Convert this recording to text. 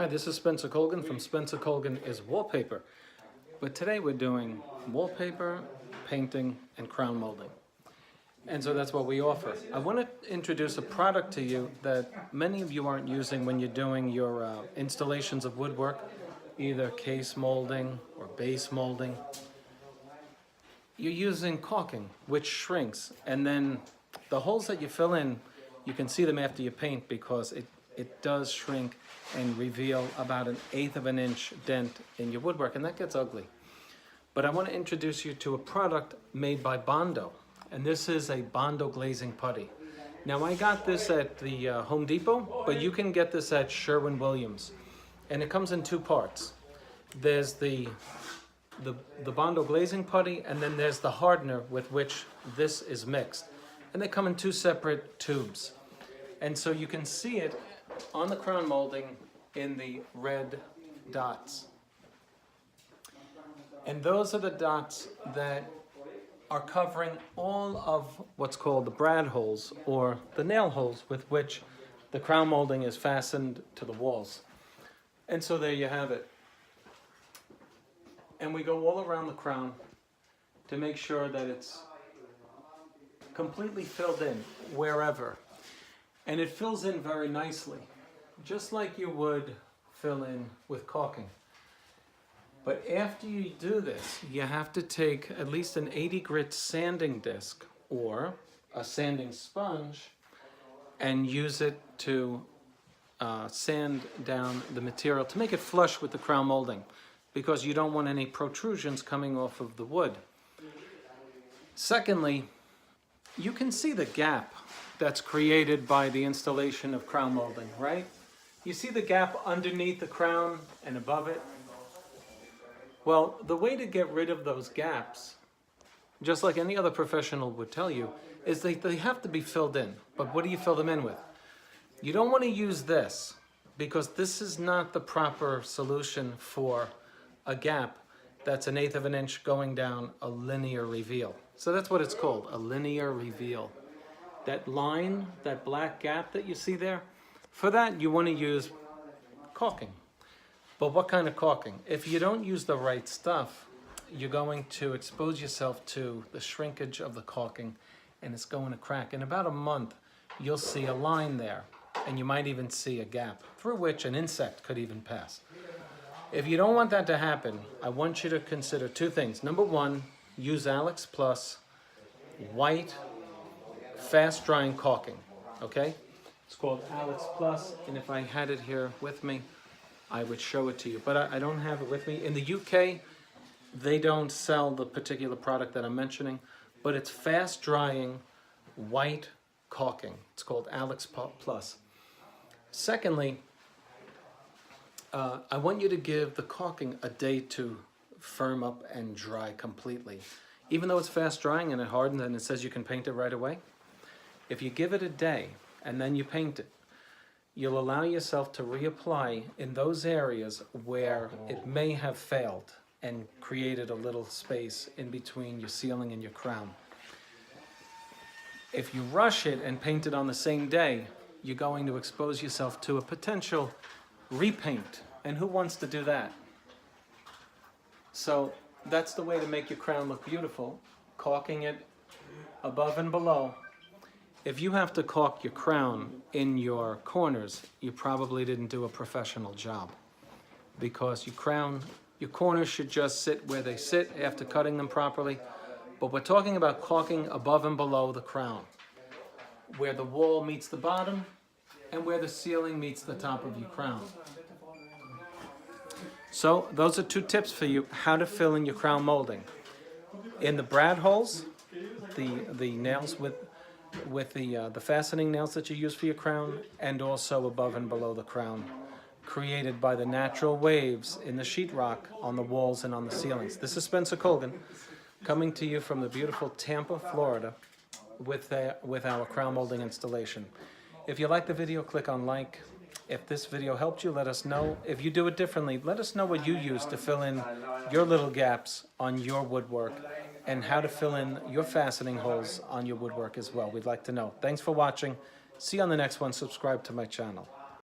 Hi, this is Spencer Colgan from Spencer Colgan is Wallpaper. But today we're doing wallpaper, painting, and crown molding. And so that's what we offer. I want to introduce a product to you that many of you aren't using when you're doing your installations of woodwork, either case molding or base molding. You're using caulking, which shrinks, and then the holes that you fill in, you can see them after you paint because it does shrink and reveal about 1/8 of an inch dent in your woodwork, and that gets ugly. But I want to introduce you to a product made by Bondo, and this is a Bondo glazing putty. Now I got this at the Home Depot, but you can get this at Sherwin-Williams, and it comes in two parts. There's the Bondo glazing putty, and then there's the hardener with which this is mixed, and they come in two separate tubes. And so you can see it on the crown molding in the red dots. And those are the dots that are covering all of what's called the brad holes, or the nail holes with which the crown molding is fastened to the walls. And so there you have it. And we go all around the crown to make sure that it's completely filled in wherever. And it fills in very nicely, just like you would fill in with caulking. But after you do this, you have to take at least an 80 grit sanding disc or a sanding sponge and use it to sand down the material to make it flush with the crown molding, because you don't want any protrusions coming off of the wood. Secondly, you can see the gap that's created by the installation of crown molding, right? You see the gap underneath the crown and above it? Well, the way to get rid of those gaps, just like any other professional would tell you, is they have to be filled in. But what do you fill them in with? You don't want to use this, because this is not the proper solution for a gap that's 1/8 of an inch going down a linear reveal. So that's what it's called, a linear reveal. That line, that black gap that you see there, for that you want to use caulking. But what kind of caulking? If you don't use the right stuff, you're going to expose yourself to the shrinkage of the caulking, and it's going to crack. In about a month, you'll see a line there, and you might even see a gap through which an insect could even pass. If you don't want that to happen, I want you to consider two things. Number one, use Alex Plus white fast drying caulking, okay? It's called Alex Plus, and if I had it here with me, I would show it to you, but I don't have it with me. In the UK, they don't sell the particular product that I'm mentioning, but it's fast drying white caulking. It's called Alex Plus. Secondly, I want you to give the caulking a day to firm up and dry completely. Even though it's fast drying and it hardens and it says you can paint it right away, if you give it a day and then you paint it, you'll allow yourself to reapply in those areas where it may have failed and created a little space in between your ceiling and your crown. If you rush it and paint it on the same day, you're going to expose yourself to a potential repaint, and who wants to do that? So that's the way to make your crown look beautiful, caulking it above and below. If you have to caulk your crown in your corners, you probably didn't do a professional job, because your corners should just sit where they sit after cutting them properly. But we're talking about caulking above and below the crown, where the wall meets the bottom and where the ceiling meets the top of your crown. So those are two tips for you, how to fill in your crown molding. In the brad holes, the nails with the fastening nails that you use for your crown, and also above and below the crown, created by the natural waves in the sheetrock on the walls and on the ceilings. This is Spencer Colgan, coming to you from the beautiful Tampa, Florida, with our crown molding installation. If you like the video, click on like. If this video helped you, let us know. If you do it differently, let us know what you use to fill in your little gaps on your woodwork, and how to fill in your fastening holes on your woodwork as well. We'd like to know. Thanks for watching. See you on the next one. Subscribe to my channel.